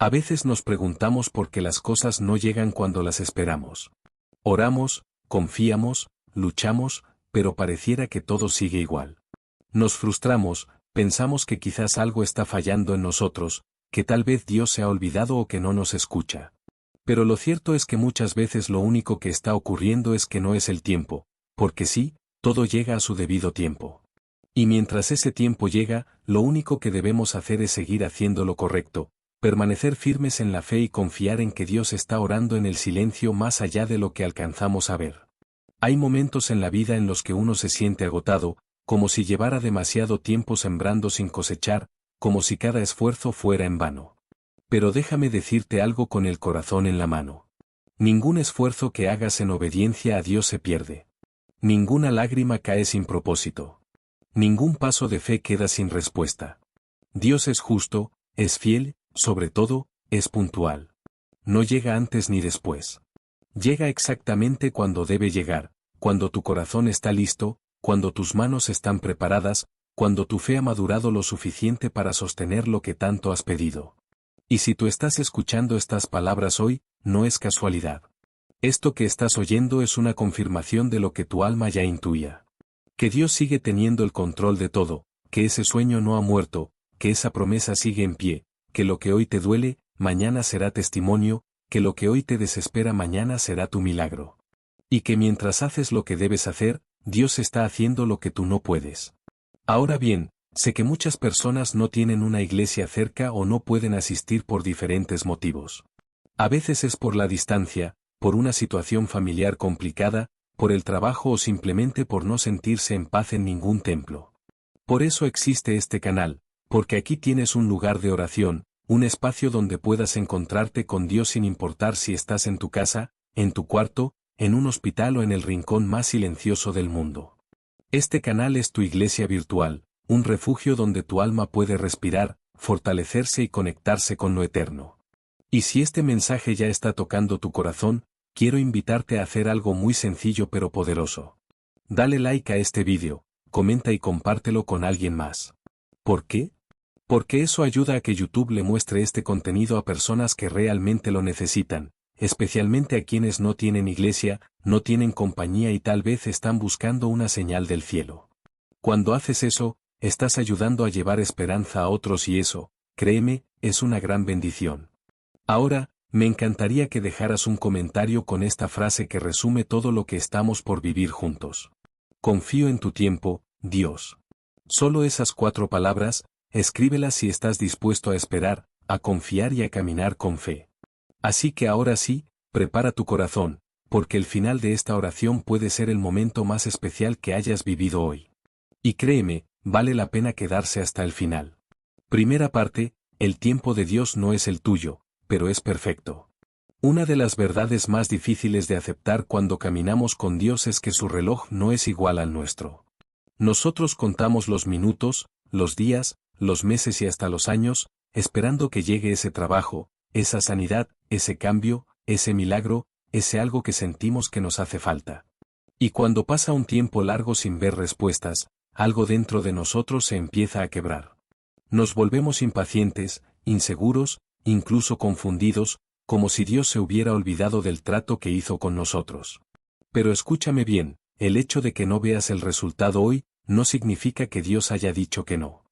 A veces nos preguntamos por qué las cosas no llegan cuando las esperamos. Oramos, confiamos, luchamos, pero pareciera que todo sigue igual. Nos frustramos, pensamos que quizás algo está fallando en nosotros, que tal vez Dios se ha olvidado o que no nos escucha. Pero lo cierto es que muchas veces lo único que está ocurriendo es que no es el tiempo, porque sí, todo llega a su debido tiempo. Y mientras ese tiempo llega, lo único que debemos hacer es seguir haciendo lo correcto, permanecer firmes en la fe y confiar en que Dios está orando en el silencio más allá de lo que alcanzamos a ver. Hay momentos en la vida en los que uno se siente agotado, como si llevara demasiado tiempo sembrando sin cosechar, como si cada esfuerzo fuera en vano. Pero déjame decirte algo con el corazón en la mano. Ningún esfuerzo que hagas en obediencia a Dios se pierde. Ninguna lágrima cae sin propósito. Ningún paso de fe queda sin respuesta. Dios es justo, es fiel, sobre todo, es puntual. No llega antes ni después. Llega exactamente cuando debe llegar, cuando tu corazón está listo, cuando tus manos están preparadas, cuando tu fe ha madurado lo suficiente para sostener lo que tanto has pedido. Y si tú estás escuchando estas palabras hoy, no es casualidad. Esto que estás oyendo es una confirmación de lo que tu alma ya intuía. Que Dios sigue teniendo el control de todo, que ese sueño no ha muerto, que esa promesa sigue en pie, que lo que hoy te duele, mañana será testimonio, que lo que hoy te desespera mañana será tu milagro. Y que mientras haces lo que debes hacer, Dios está haciendo lo que tú no puedes. Ahora bien, sé que muchas personas no tienen una iglesia cerca o no pueden asistir por diferentes motivos. A veces es por la distancia, por una situación familiar complicada, por el trabajo o simplemente por no sentirse en paz en ningún templo. Por eso existe este canal, porque aquí tienes un lugar de oración, un espacio donde puedas encontrarte con Dios sin importar si estás en tu casa, en tu cuarto, en un hospital o en el rincón más silencioso del mundo. Este canal es tu iglesia virtual, un refugio donde tu alma puede respirar, fortalecerse y conectarse con lo eterno. Y si este mensaje ya está tocando tu corazón, quiero invitarte a hacer algo muy sencillo pero poderoso. Dale like a este vídeo, comenta y compártelo con alguien más. ¿Por qué? Porque eso ayuda a que YouTube le muestre este contenido a personas que realmente lo necesitan, especialmente a quienes no tienen iglesia, no tienen compañía y tal vez están buscando una señal del cielo. Cuando haces eso, estás ayudando a llevar esperanza a otros y eso, créeme, es una gran bendición. Ahora, me encantaría que dejaras un comentario con esta frase que resume todo lo que estamos por vivir juntos. Confío en tu tiempo, Dios. Solo esas 4 palabras, escríbelas si estás dispuesto a esperar, a confiar y a caminar con fe. Así que ahora sí, prepara tu corazón, porque el final de esta oración puede ser el momento más especial que hayas vivido hoy. Y créeme, vale la pena quedarse hasta el final. Primera parte, el tiempo de Dios no es el tuyo, pero es perfecto. Una de las verdades más difíciles de aceptar cuando caminamos con Dios es que su reloj no es igual al nuestro. Nosotros contamos los minutos, los días, los meses y hasta los años, esperando que llegue ese trabajo, esa sanidad, ese cambio, ese milagro, ese algo que sentimos que nos hace falta. Y cuando pasa un tiempo largo sin ver respuestas, algo dentro de nosotros se empieza a quebrar. Nos volvemos impacientes, inseguros, incluso confundidos, como si Dios se hubiera olvidado del trato que hizo con nosotros. Pero escúchame bien, el hecho de que no veas el resultado hoy, no significa que Dios haya dicho que no.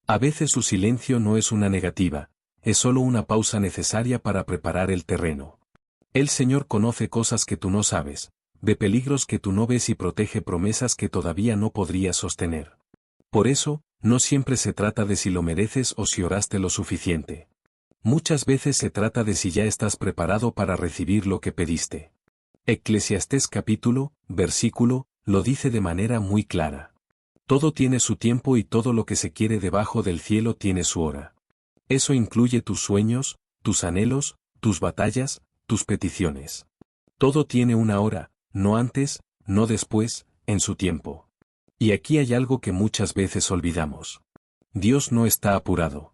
A veces su silencio no es una negativa, es solo una pausa necesaria para preparar el terreno. El Señor conoce cosas que tú no sabes, ve peligros que tú no ves y protege promesas que todavía no podrías sostener. Por eso, no siempre se trata de si lo mereces o si oraste lo suficiente. Muchas veces se trata de si ya estás preparado para recibir lo que pediste. Eclesiastés capítulo, versículo, lo dice de manera muy clara. Todo tiene su tiempo y todo lo que se quiere debajo del cielo tiene su hora. Eso incluye tus sueños, tus anhelos, tus batallas, tus peticiones. Todo tiene una hora, no antes, no después, en su tiempo. Y aquí hay algo que muchas veces olvidamos. Dios no está apurado.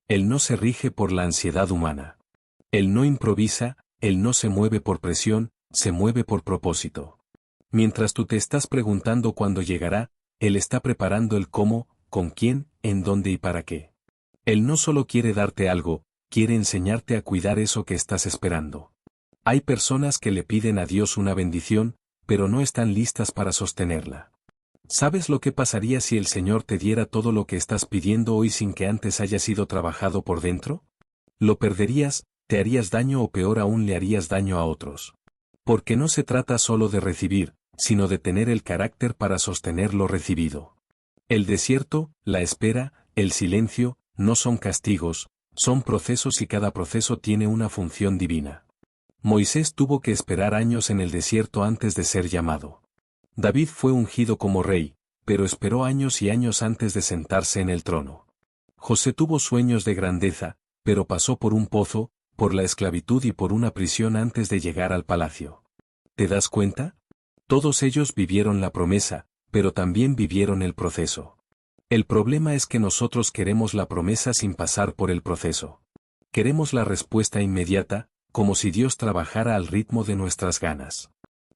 Él no se rige por la ansiedad humana. Él no improvisa, Él no se mueve por presión, se mueve por propósito. Mientras tú te estás preguntando cuándo llegará, Él está preparando el cómo, con quién, en dónde y para qué. Él no solo quiere darte algo, quiere enseñarte a cuidar eso que estás esperando. Hay personas que le piden a Dios una bendición, pero no están listas para sostenerla. ¿Sabes lo que pasaría si el Señor te diera todo lo que estás pidiendo hoy sin que antes haya sido trabajado por dentro? Lo perderías, te harías daño o peor aún le harías daño a otros. Porque no se trata solo de recibir, sino de tener el carácter para sostener lo recibido. El desierto, la espera, el silencio, no son castigos, son procesos y cada proceso tiene una función divina. Moisés tuvo que esperar años en el desierto antes de ser llamado. David fue ungido como rey, pero esperó años y años antes de sentarse en el trono. José tuvo sueños de grandeza, pero pasó por un pozo, por la esclavitud y por una prisión antes de llegar al palacio. ¿Te das cuenta? Todos ellos vivieron la promesa, pero también vivieron el proceso. El problema es que nosotros queremos la promesa sin pasar por el proceso. Queremos la respuesta inmediata, como si Dios trabajara al ritmo de nuestras ganas.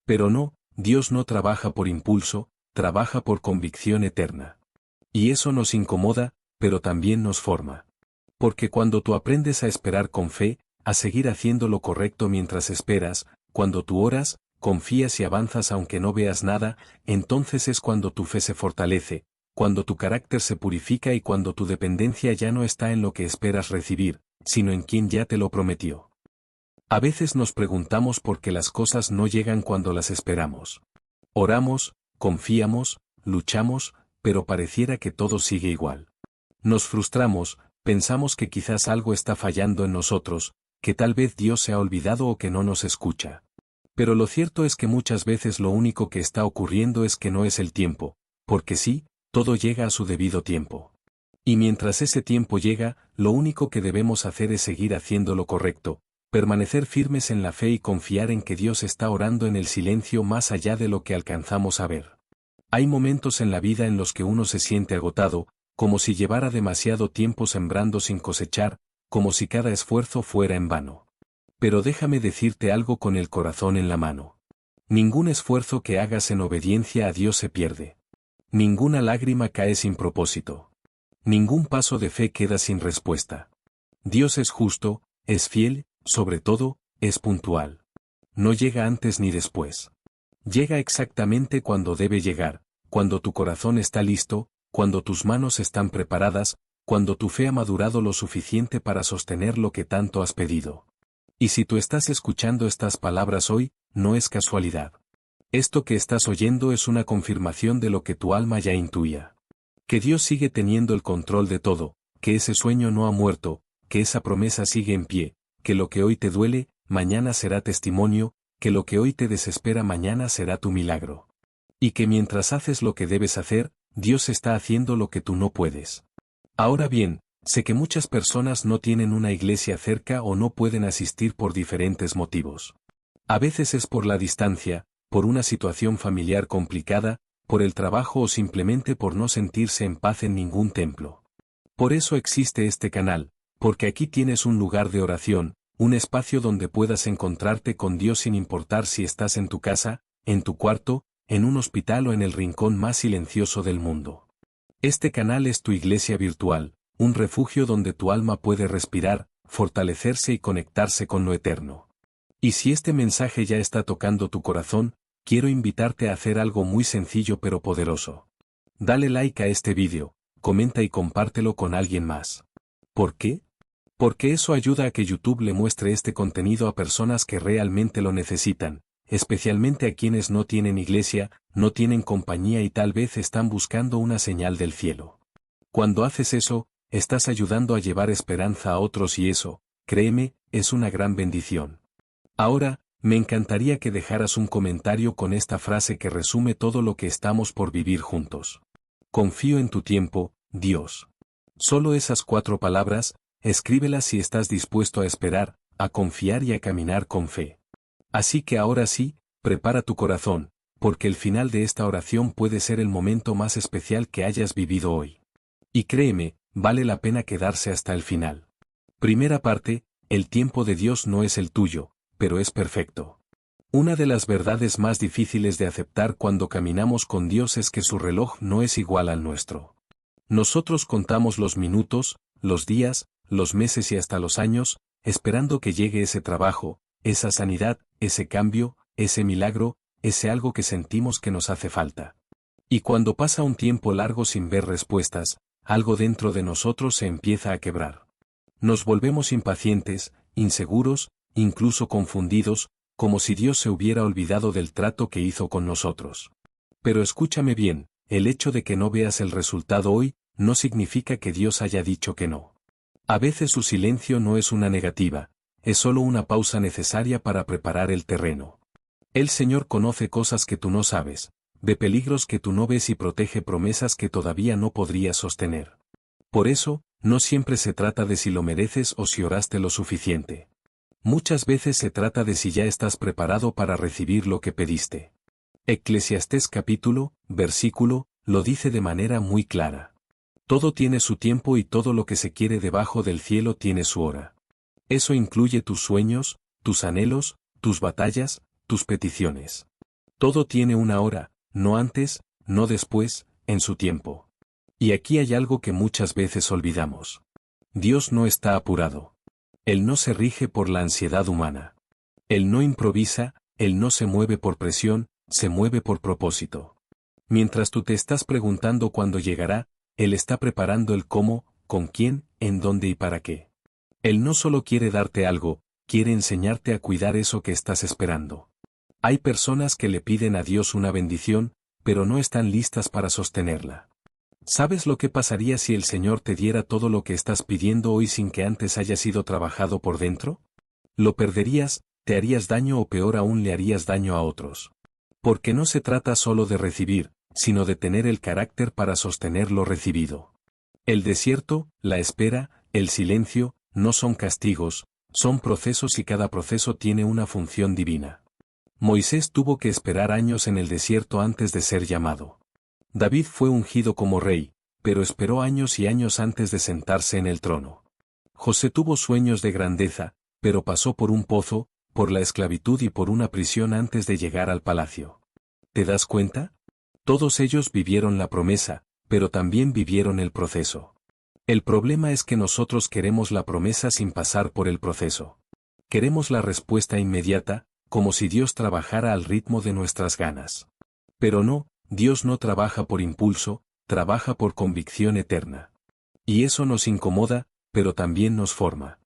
Pero no, Dios no trabaja por impulso, trabaja por convicción eterna. Y eso nos incomoda, pero también nos forma. Porque cuando tú aprendes a esperar con fe, a seguir haciendo lo correcto mientras esperas, cuando tú oras, confías y avanzas aunque no veas nada, entonces es cuando tu fe se fortalece, cuando tu carácter se purifica y cuando tu dependencia ya no está en lo que esperas recibir, sino en quien ya te lo prometió. A veces nos preguntamos por qué las cosas no llegan cuando las esperamos. Oramos, confiamos, luchamos, pero pareciera que todo sigue igual. Nos frustramos, pensamos que quizás algo está fallando en nosotros, que tal vez Dios se ha olvidado o que no nos escucha. Pero lo cierto es que muchas veces lo único que está ocurriendo es que no es el tiempo, porque sí, todo llega a su debido tiempo. Y mientras ese tiempo llega, lo único que debemos hacer es seguir haciendo lo correcto, permanecer firmes en la fe y confiar en que Dios está orando en el silencio más allá de lo que alcanzamos a ver. Hay momentos en la vida en los que uno se siente agotado, como si llevara demasiado tiempo sembrando sin cosechar, como si cada esfuerzo fuera en vano. Pero déjame decirte algo con el corazón en la mano. Ningún esfuerzo que hagas en obediencia a Dios se pierde. Ninguna lágrima cae sin propósito. Ningún paso de fe queda sin respuesta. Dios es justo, es fiel, sobre todo, es puntual. No llega antes ni después. Llega exactamente cuando debe llegar, cuando tu corazón está listo, cuando tus manos están preparadas, cuando tu fe ha madurado lo suficiente para sostener lo que tanto has pedido. Y si tú estás escuchando estas palabras hoy, no es casualidad. Esto que estás oyendo es una confirmación de lo que tu alma ya intuía. Que Dios sigue teniendo el control de todo, que ese sueño no ha muerto, que esa promesa sigue en pie, que lo que hoy te duele, mañana será testimonio, que lo que hoy te desespera mañana será tu milagro. Y que mientras haces lo que debes hacer, Dios está haciendo lo que tú no puedes. Ahora bien, sé que muchas personas no tienen una iglesia cerca o no pueden asistir por diferentes motivos. A veces es por la distancia, por una situación familiar complicada, por el trabajo o simplemente por no sentirse en paz en ningún templo. Por eso existe este canal, porque aquí tienes un lugar de oración, un espacio donde puedas encontrarte con Dios sin importar si estás en tu casa, en tu cuarto, en un hospital o en el rincón más silencioso del mundo. Este canal es tu iglesia virtual, un refugio donde tu alma puede respirar, fortalecerse y conectarse con lo eterno. Y si este mensaje ya está tocando tu corazón, quiero invitarte a hacer algo muy sencillo pero poderoso. Dale like a este vídeo, comenta y compártelo con alguien más. ¿Por qué? Porque eso ayuda a que YouTube le muestre este contenido a personas que realmente lo necesitan, especialmente a quienes no tienen iglesia, no tienen compañía y tal vez están buscando una señal del cielo. Cuando haces eso, estás ayudando a llevar esperanza a otros y eso, créeme, es una gran bendición. Ahora, me encantaría que dejaras un comentario con esta frase que resume todo lo que estamos por vivir juntos. Confío en tu tiempo, Dios. Solo esas 4 palabras, escríbelas si estás dispuesto a esperar, a confiar y a caminar con fe. Así que ahora sí, prepara tu corazón, porque el final de esta oración puede ser el momento más especial que hayas vivido hoy. Y créeme, vale la pena quedarse hasta el final. Primera parte, el tiempo de Dios no es el tuyo, pero es perfecto. Una de las verdades más difíciles de aceptar cuando caminamos con Dios es que su reloj no es igual al nuestro. Nosotros contamos los minutos, los días, los meses y hasta los años, esperando que llegue ese trabajo, esa sanidad, ese cambio, ese milagro, ese algo que sentimos que nos hace falta. Y cuando pasa un tiempo largo sin ver respuestas, algo dentro de nosotros se empieza a quebrar. Nos volvemos impacientes, inseguros, incluso confundidos, como si Dios se hubiera olvidado del trato que hizo con nosotros. Pero escúchame bien, el hecho de que no veas el resultado hoy, no significa que Dios haya dicho que no. A veces su silencio no es una negativa, es solo una pausa necesaria para preparar el terreno. El Señor conoce cosas que tú no sabes, ve peligros que tú no ves y protege promesas que todavía no podrías sostener. Por eso, no siempre se trata de si lo mereces o si oraste lo suficiente. Muchas veces se trata de si ya estás preparado para recibir lo que pediste. Eclesiastés versículo, lo dice de manera muy clara. Todo tiene su tiempo y todo lo que se quiere debajo del cielo tiene su hora. Eso incluye tus sueños, tus anhelos, tus batallas, tus peticiones. Todo tiene una hora, no antes, no después, en su tiempo. Y aquí hay algo que muchas veces olvidamos. Dios no está apurado. Él no se rige por la ansiedad humana. Él no improvisa, Él no se mueve por presión, se mueve por propósito. Mientras tú te estás preguntando cuándo llegará, Él está preparando el cómo, con quién, en dónde y para qué. Él no solo quiere darte algo, quiere enseñarte a cuidar eso que estás esperando. Hay personas que le piden a Dios una bendición, pero no están listas para sostenerla. ¿Sabes lo que pasaría si el Señor te diera todo lo que estás pidiendo hoy sin que antes haya sido trabajado por dentro? Lo perderías, te harías daño o peor aún le harías daño a otros. Porque no se trata solo de recibir, sino de tener el carácter para sostener lo recibido. El desierto, la espera, el silencio, no son castigos, son procesos y cada proceso tiene una función divina. Moisés tuvo que esperar años en el desierto antes de ser llamado. David fue ungido como rey, pero esperó años y años antes de sentarse en el trono. José tuvo sueños de grandeza, pero pasó por un pozo, por la esclavitud y por una prisión antes de llegar al palacio. ¿Te das cuenta? Todos ellos vivieron la promesa, pero también vivieron el proceso. El problema es que nosotros queremos la promesa sin pasar por el proceso. Queremos la respuesta inmediata, como si Dios trabajara al ritmo de nuestras ganas. Pero no, Dios no trabaja por impulso, trabaja por convicción eterna. Y eso nos incomoda, pero también nos forma.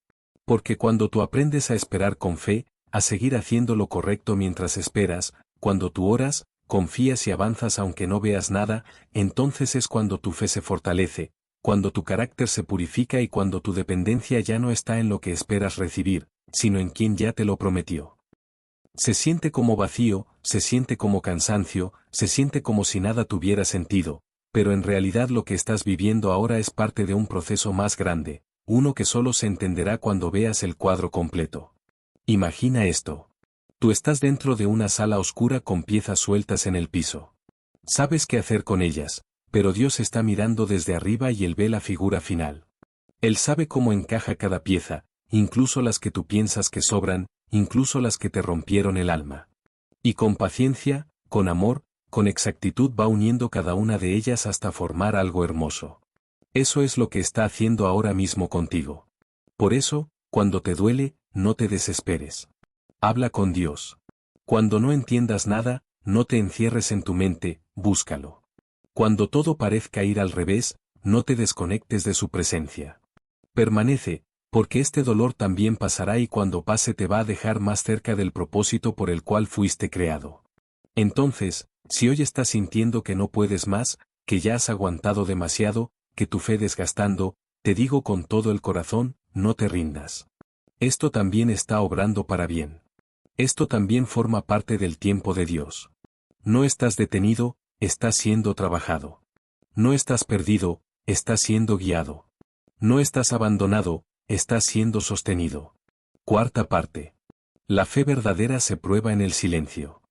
Porque cuando tú aprendes a esperar con fe, a seguir haciendo lo correcto mientras esperas, cuando tú oras, confías y avanzas aunque no veas nada, entonces es cuando tu fe se fortalece, cuando tu carácter se purifica y cuando tu dependencia ya no está en lo que esperas recibir, sino en quien ya te lo prometió. Se siente como vacío, se siente como cansancio, se siente como si nada tuviera sentido, pero en realidad lo que estás viviendo ahora es parte de un proceso más grande, uno que solo se entenderá cuando veas el cuadro completo. Imagina esto. Tú estás dentro de una sala oscura con piezas sueltas en el piso. Sabes qué hacer con ellas, pero Dios está mirando desde arriba y Él ve la figura final. Él sabe cómo encaja cada pieza, incluso las que tú piensas que sobran, incluso las que te rompieron el alma. Y con paciencia, con amor, con exactitud va uniendo cada una de ellas hasta formar algo hermoso. Eso es lo que está haciendo ahora mismo contigo. Por eso, cuando te duele, no te desesperes. Habla con Dios. Cuando no entiendas nada, no te encierres en tu mente, búscalo. Cuando todo parezca ir al revés, no te desconectes de su presencia. Permanece, porque este dolor también pasará y cuando pase te va a dejar más cerca del propósito por el cual fuiste creado. Entonces, si hoy estás sintiendo que no puedes más, que ya has aguantado demasiado, que tu fe desgastando, te digo con todo el corazón, no te rindas. Esto también está obrando para bien. Esto también forma parte del tiempo de Dios. No estás detenido, estás siendo trabajado. No estás perdido, estás siendo guiado. No estás abandonado, estás siendo sostenido. Cuarta parte. La fe verdadera se prueba en el silencio.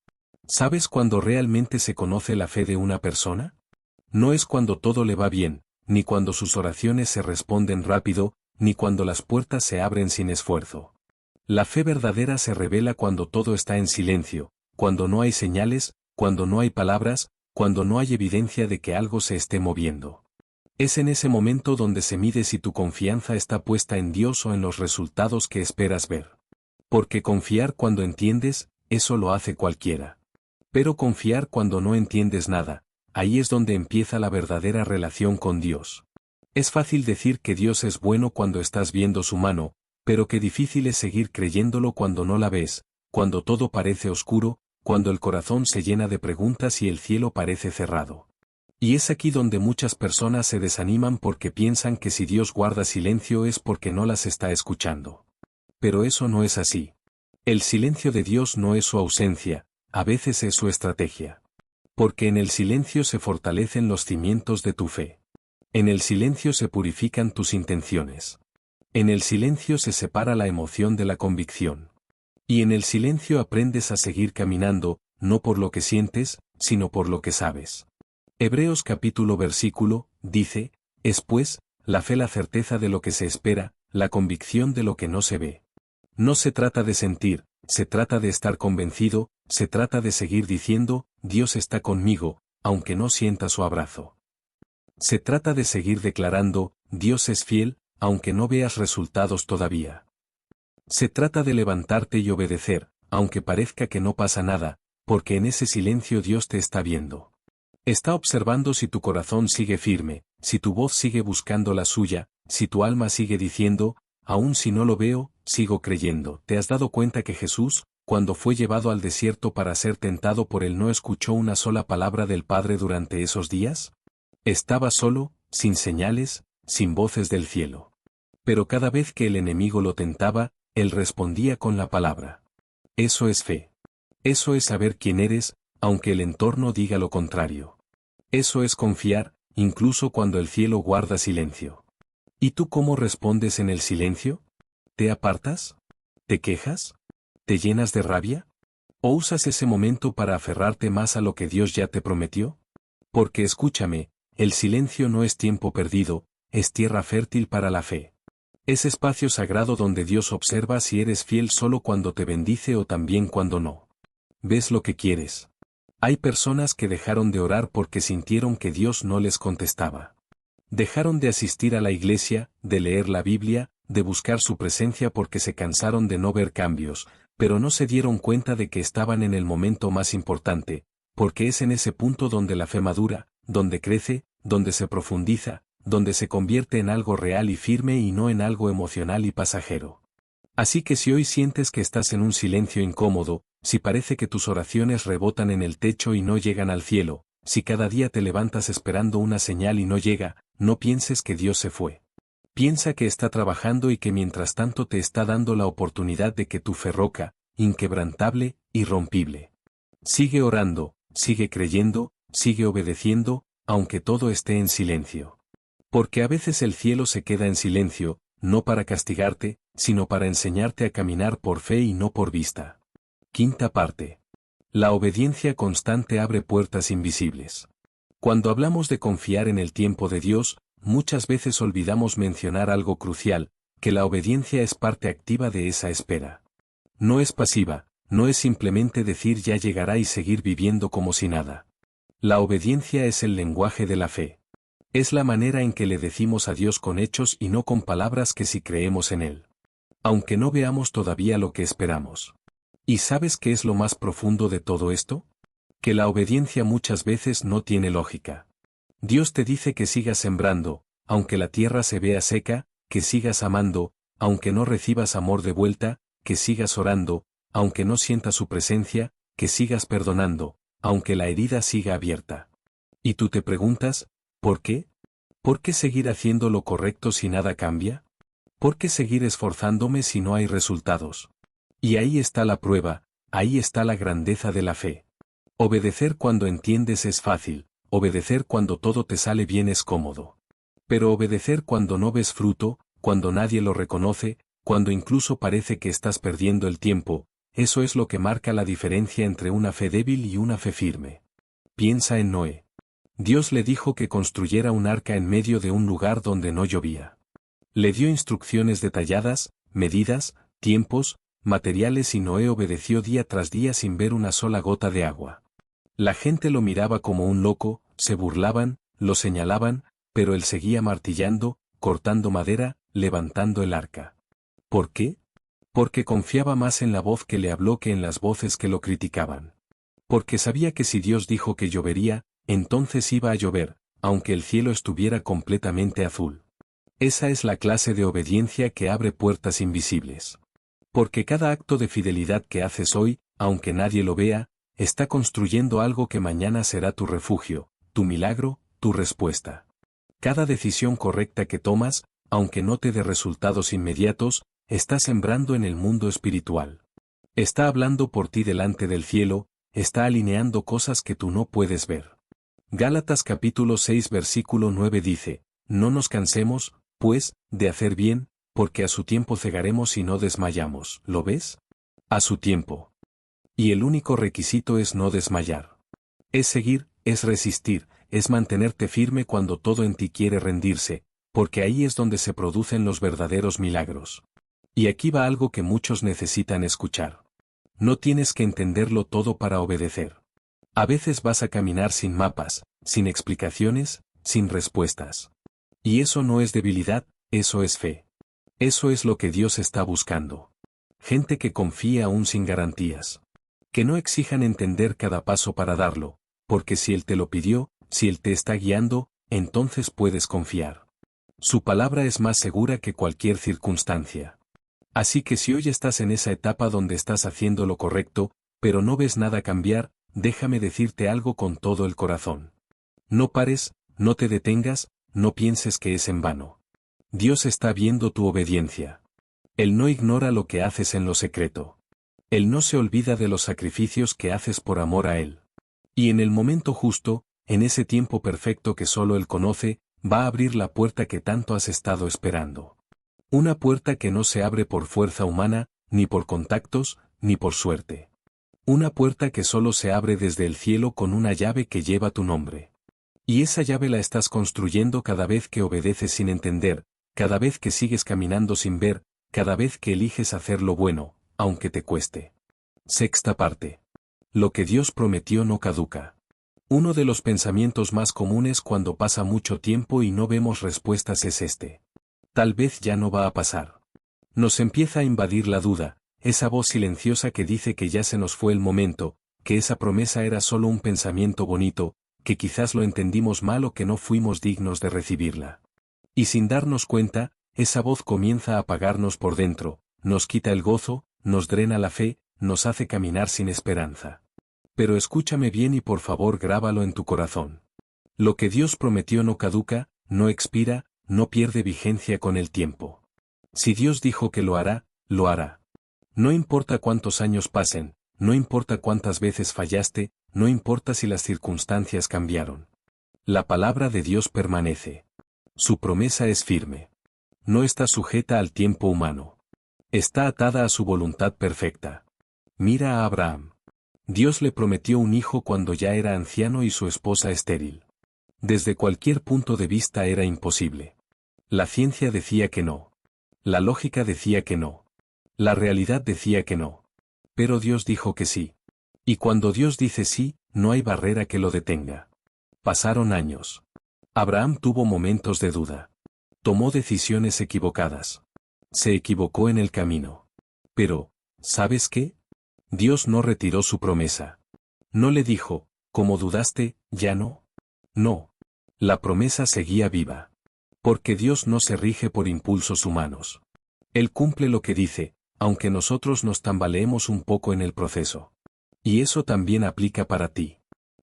¿Sabes cuándo realmente se conoce la fe de una persona? No es cuando todo le va bien, ni cuando sus oraciones se responden rápido, ni cuando las puertas se abren sin esfuerzo. La fe verdadera se revela cuando todo está en silencio, cuando no hay señales, cuando no hay palabras, cuando no hay evidencia de que algo se esté moviendo. Es en ese momento donde se mide si tu confianza está puesta en Dios o en los resultados que esperas ver. Porque confiar cuando entiendes, eso lo hace cualquiera. Pero confiar cuando no entiendes nada, ahí es donde empieza la verdadera relación con Dios. Es fácil decir que Dios es bueno cuando estás viendo su mano, pero qué difícil es seguir creyéndolo cuando no la ves, cuando todo parece oscuro, cuando el corazón se llena de preguntas y el cielo parece cerrado. Y es aquí donde muchas personas se desaniman porque piensan que si Dios guarda silencio es porque no las está escuchando. Pero eso no es así. El silencio de Dios no es su ausencia, a veces es su estrategia. Porque en el silencio se fortalecen los cimientos de tu fe. En el silencio se purifican tus intenciones. En el silencio se separa la emoción de la convicción. Y en el silencio aprendes a seguir caminando, no por lo que sientes, sino por lo que sabes. Hebreos capítulo versículo, dice, es pues, la fe la certeza de lo que se espera, la convicción de lo que no se ve. No se trata de sentir, se trata de estar convencido, se trata de seguir diciendo, Dios está conmigo, aunque no sienta su abrazo. Se trata de seguir declarando, Dios es fiel, aunque no veas resultados todavía. Se trata de levantarte y obedecer, aunque parezca que no pasa nada, porque en ese silencio Dios te está viendo. Está observando si tu corazón sigue firme, si tu voz sigue buscando la suya, si tu alma sigue diciendo, aun si no lo veo, sigo creyendo. ¿Te has dado cuenta que Jesús, cuando fue llevado al desierto para ser tentado por él, no escuchó una sola palabra del Padre durante esos días? Estaba solo, sin señales, sin voces del cielo. Pero cada vez que el enemigo lo tentaba, él respondía con la palabra. Eso es fe. Eso es saber quién eres, aunque el entorno diga lo contrario. Eso es confiar, incluso cuando el cielo guarda silencio. ¿Y tú cómo respondes en el silencio? ¿Te apartas? ¿Te quejas? ¿Te llenas de rabia? ¿O usas ese momento para aferrarte más a lo que Dios ya te prometió? Porque escúchame, el silencio no es tiempo perdido, es tierra fértil para la fe. Es espacio sagrado donde Dios observa si eres fiel solo cuando te bendice o también cuando no. ¿Ves lo que quieres? Hay personas que dejaron de orar porque sintieron que Dios no les contestaba. Dejaron de asistir a la iglesia, de leer la Biblia, de buscar su presencia porque se cansaron de no ver cambios, pero no se dieron cuenta de que estaban en el momento más importante, porque es en ese punto donde la fe madura, donde crece, donde se profundiza, donde se convierte en algo real y firme y no en algo emocional y pasajero. Así que si hoy sientes que estás en un silencio incómodo, si parece que tus oraciones rebotan en el techo y no llegan al cielo, si cada día te levantas esperando una señal y no llega, no pienses que Dios se fue. Piensa que está trabajando y que mientras tanto te está dando la oportunidad de que tu fe roca, inquebrantable, irrompible. Sigue orando, sigue creyendo, sigue obedeciendo, aunque todo esté en silencio. Porque a veces el cielo se queda en silencio, no para castigarte, sino para enseñarte a caminar por fe y no por vista. Quinta parte. La obediencia constante abre puertas invisibles. Cuando hablamos de confiar en el tiempo de Dios, muchas veces olvidamos mencionar algo crucial, que la obediencia es parte activa de esa espera. No es pasiva, no es simplemente decir ya llegará y seguir viviendo como si nada. La obediencia es el lenguaje de la fe. Es la manera en que le decimos a Dios con hechos y no con palabras que si creemos en Él. Aunque no veamos todavía lo que esperamos. ¿Y sabes qué es lo más profundo de todo esto? Que la obediencia muchas veces no tiene lógica. Dios te dice que sigas sembrando, aunque la tierra se vea seca, que sigas amando, aunque no recibas amor de vuelta, que sigas orando, aunque no sientas su presencia, que sigas perdonando, aunque la herida siga abierta. Y tú te preguntas, ¿por qué? ¿Por qué seguir haciendo lo correcto si nada cambia? ¿Por qué seguir esforzándome si no hay resultados? Y ahí está la prueba, ahí está la grandeza de la fe. Obedecer cuando entiendes es fácil, obedecer cuando todo te sale bien es cómodo. Pero obedecer cuando no ves fruto, cuando nadie lo reconoce, cuando incluso parece que estás perdiendo el tiempo, eso es lo que marca la diferencia entre una fe débil y una fe firme. Piensa en Noé. Dios le dijo que construyera un arca en medio de un lugar donde no llovía. Le dio instrucciones detalladas, medidas, tiempos, materiales y Noé obedeció día tras día sin ver una sola gota de agua. La gente lo miraba como un loco, se burlaban, lo señalaban, pero él seguía martillando, cortando madera, levantando el arca. ¿Por qué? Porque confiaba más en la voz que le habló que en las voces que lo criticaban. Porque sabía que si Dios dijo que llovería, entonces iba a llover, aunque el cielo estuviera completamente azul. Esa es la clase de obediencia que abre puertas invisibles. Porque cada acto de fidelidad que haces hoy, aunque nadie lo vea, está construyendo algo que mañana será tu refugio, tu milagro, tu respuesta. Cada decisión correcta que tomas, aunque no te dé resultados inmediatos, está sembrando en el mundo espiritual. Está hablando por ti delante del cielo, está alineando cosas que tú no puedes ver. Gálatas capítulo 6 versículo 9 dice, no nos cansemos, pues, de hacer bien, porque a su tiempo cegaremos y no desmayamos. ¿Lo ves? A su tiempo. Y el único requisito es no desmayar. Es seguir, es resistir, es mantenerte firme cuando todo en ti quiere rendirse, porque ahí es donde se producen los verdaderos milagros. Y aquí va algo que muchos necesitan escuchar. No tienes que entenderlo todo para obedecer. A veces vas a caminar sin mapas, sin explicaciones, sin respuestas. Y eso no es debilidad, eso es fe. Eso es lo que Dios está buscando. Gente que confía aún sin garantías. Que no exijan entender cada paso para darlo, porque si Él te lo pidió, si Él te está guiando, entonces puedes confiar. Su palabra es más segura que cualquier circunstancia. Así que si hoy estás en esa etapa donde estás haciendo lo correcto, pero no ves nada cambiar, déjame decirte algo con todo el corazón. No pares, no te detengas, no pienses que es en vano. Dios está viendo tu obediencia. Él no ignora lo que haces en lo secreto. Él no se olvida de los sacrificios que haces por amor a Él. Y en el momento justo, en ese tiempo perfecto que solo Él conoce, va a abrir la puerta que tanto has estado esperando. Una puerta que no se abre por fuerza humana, ni por contactos, ni por suerte. Una puerta que solo se abre desde el cielo con una llave que lleva tu nombre. Y esa llave la estás construyendo cada vez que obedeces sin entender, cada vez que sigues caminando sin ver, cada vez que eliges hacer lo bueno, aunque te cueste. Sexta parte. Lo que Dios prometió no caduca. Uno de los pensamientos más comunes cuando pasa mucho tiempo y no vemos respuestas es este. Tal vez ya no va a pasar. Nos empieza a invadir la duda, esa voz silenciosa que dice que ya se nos fue el momento, que esa promesa era solo un pensamiento bonito, que quizás lo entendimos mal o que no fuimos dignos de recibirla. Y sin darnos cuenta, esa voz comienza a apagarnos por dentro, nos quita el gozo, nos drena la fe, nos hace caminar sin esperanza. Pero escúchame bien y por favor grábalo en tu corazón. Lo que Dios prometió no caduca, no expira, no pierde vigencia con el tiempo. Si Dios dijo que lo hará, lo hará. No importa cuántos años pasen, no importa cuántas veces fallaste, no importa si las circunstancias cambiaron. La palabra de Dios permanece. Su promesa es firme. No está sujeta al tiempo humano. Está atada a su voluntad perfecta. Mira a Abraham. Dios le prometió un hijo cuando ya era anciano y su esposa estéril. Desde cualquier punto de vista era imposible. La ciencia decía que no. La lógica decía que no. La realidad decía que no. Pero Dios dijo que sí. Y cuando Dios dice sí, no hay barrera que lo detenga. Pasaron años. Abraham tuvo momentos de duda. Tomó decisiones equivocadas. Se equivocó en el camino. Pero, ¿sabes qué? Dios no retiró su promesa. No le dijo, como dudaste, ya no. No. La promesa seguía viva. Porque Dios no se rige por impulsos humanos. Él cumple lo que dice, aunque nosotros nos tambaleemos un poco en el proceso. Y eso también aplica para ti.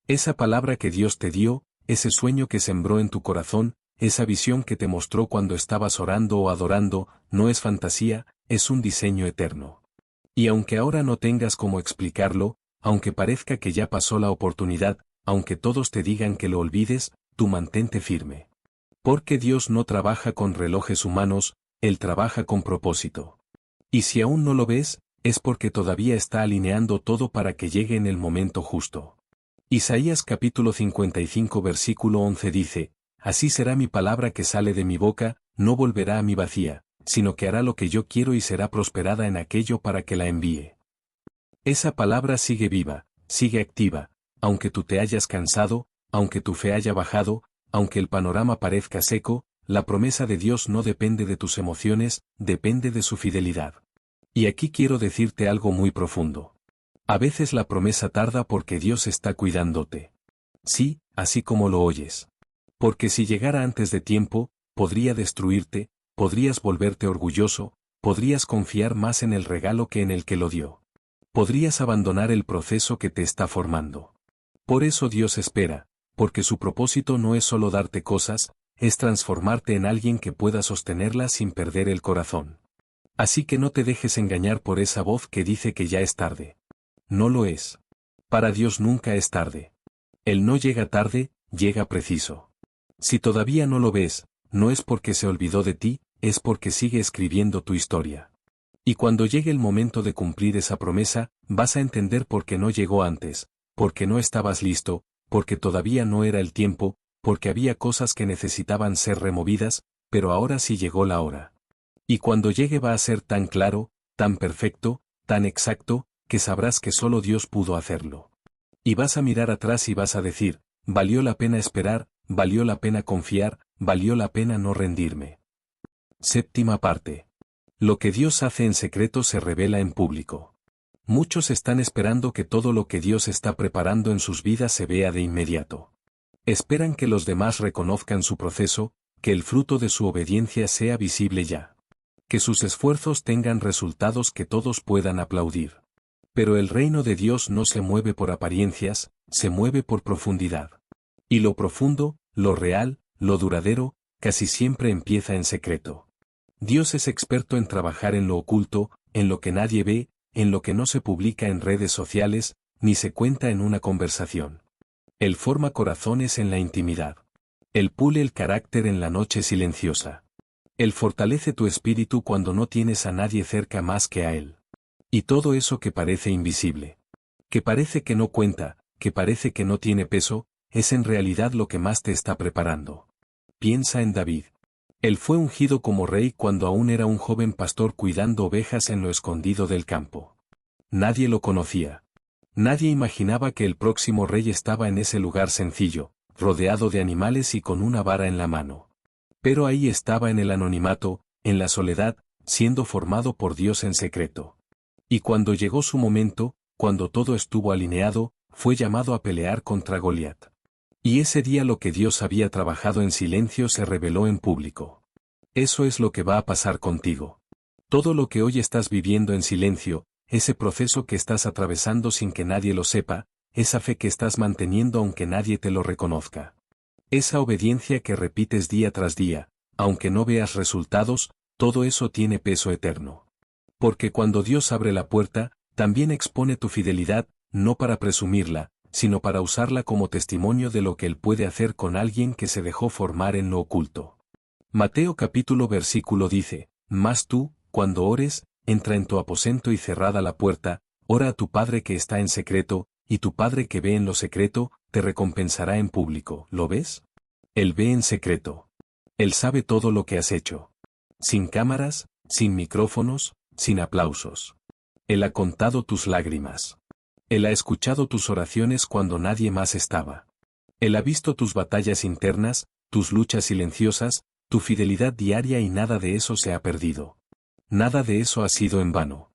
Esa palabra que Dios te dio, ese sueño que sembró en tu corazón, esa visión que te mostró cuando estabas orando o adorando, no es fantasía, es un diseño eterno. Y aunque ahora no tengas cómo explicarlo, aunque parezca que ya pasó la oportunidad, aunque todos te digan que lo olvides, tú mantente firme. Porque Dios no trabaja con relojes humanos, Él trabaja con propósito. Y si aún no lo ves, es porque todavía está alineando todo para que llegue en el momento justo. Isaías capítulo 55 versículo 11 dice, así será mi palabra que sale de mi boca, no volverá a mi vacía, sino que hará lo que yo quiero y será prosperada en aquello para que la envíe. Esa palabra sigue viva, sigue activa, aunque tú te hayas cansado, aunque tu fe haya bajado, aunque el panorama parezca seco, la promesa de Dios no depende de tus emociones, depende de su fidelidad. Y aquí quiero decirte algo muy profundo. A veces la promesa tarda porque Dios está cuidándote. Sí, así como lo oyes. Porque si llegara antes de tiempo, podría destruirte, podrías volverte orgulloso, podrías confiar más en el regalo que en el que lo dio. Podrías abandonar el proceso que te está formando. Por eso Dios espera, porque su propósito no es solo darte cosas, es transformarte en alguien que pueda sostenerlas sin perder el corazón. Así que no te dejes engañar por esa voz que dice que ya es tarde. No lo es. Para Dios nunca es tarde. Él no llega tarde, llega preciso. Si todavía no lo ves, no es porque se olvidó de ti, es porque sigue escribiendo tu historia. Y cuando llegue el momento de cumplir esa promesa, vas a entender por qué no llegó antes, porque no estabas listo, porque todavía no era el tiempo, porque había cosas que necesitaban ser removidas, pero ahora sí llegó la hora. Y cuando llegue va a ser tan claro, tan perfecto, tan exacto, que sabrás que solo Dios pudo hacerlo. Y vas a mirar atrás y vas a decir, valió la pena esperar, valió la pena confiar, valió la pena no rendirme. Séptima parte. Lo que Dios hace en secreto se revela en público. Muchos están esperando que todo lo que Dios está preparando en sus vidas se vea de inmediato. Esperan que los demás reconozcan su proceso, que el fruto de su obediencia sea visible ya. Que sus esfuerzos tengan resultados que todos puedan aplaudir. Pero el reino de Dios no se mueve por apariencias, se mueve por profundidad. Y lo profundo, lo real, lo duradero, casi siempre empieza en secreto. Dios es experto en trabajar en lo oculto, en lo que nadie ve, en lo que no se publica en redes sociales, ni se cuenta en una conversación. Él forma corazones en la intimidad. Él pule el carácter en la noche silenciosa. Él fortalece tu espíritu cuando no tienes a nadie cerca más que a Él. Y todo eso que parece invisible, que parece que no cuenta, que parece que no tiene peso, es en realidad lo que más te está preparando. Piensa en David. Él fue ungido como rey cuando aún era un joven pastor cuidando ovejas en lo escondido del campo. Nadie lo conocía. Nadie imaginaba que el próximo rey estaba en ese lugar sencillo, rodeado de animales y con una vara en la mano. Pero ahí estaba en el anonimato, en la soledad, siendo formado por Dios en secreto. Y cuando llegó su momento, cuando todo estuvo alineado, fue llamado a pelear contra Goliat. Y ese día lo que Dios había trabajado en silencio se reveló en público. Eso es lo que va a pasar contigo. Todo lo que hoy estás viviendo en silencio, ese proceso que estás atravesando sin que nadie lo sepa, esa fe que estás manteniendo aunque nadie te lo reconozca. Esa obediencia que repites día tras día, aunque no veas resultados, todo eso tiene peso eterno. Porque cuando Dios abre la puerta, también expone tu fidelidad, no para presumirla, sino para usarla como testimonio de lo que Él puede hacer con alguien que se dejó formar en lo oculto. Mateo capítulo versículo dice, mas tú, cuando ores, entra en tu aposento y cerrada la puerta, ora a tu Padre que está en secreto, y tu Padre que ve en lo secreto, te recompensará en público. ¿Lo ves? Él ve en secreto. Él sabe todo lo que has hecho. Sin cámaras, sin micrófonos, sin aplausos. Él ha contado tus lágrimas. Él ha escuchado tus oraciones cuando nadie más estaba. Él ha visto tus batallas internas, tus luchas silenciosas, tu fidelidad diaria y nada de eso se ha perdido. Nada de eso ha sido en vano.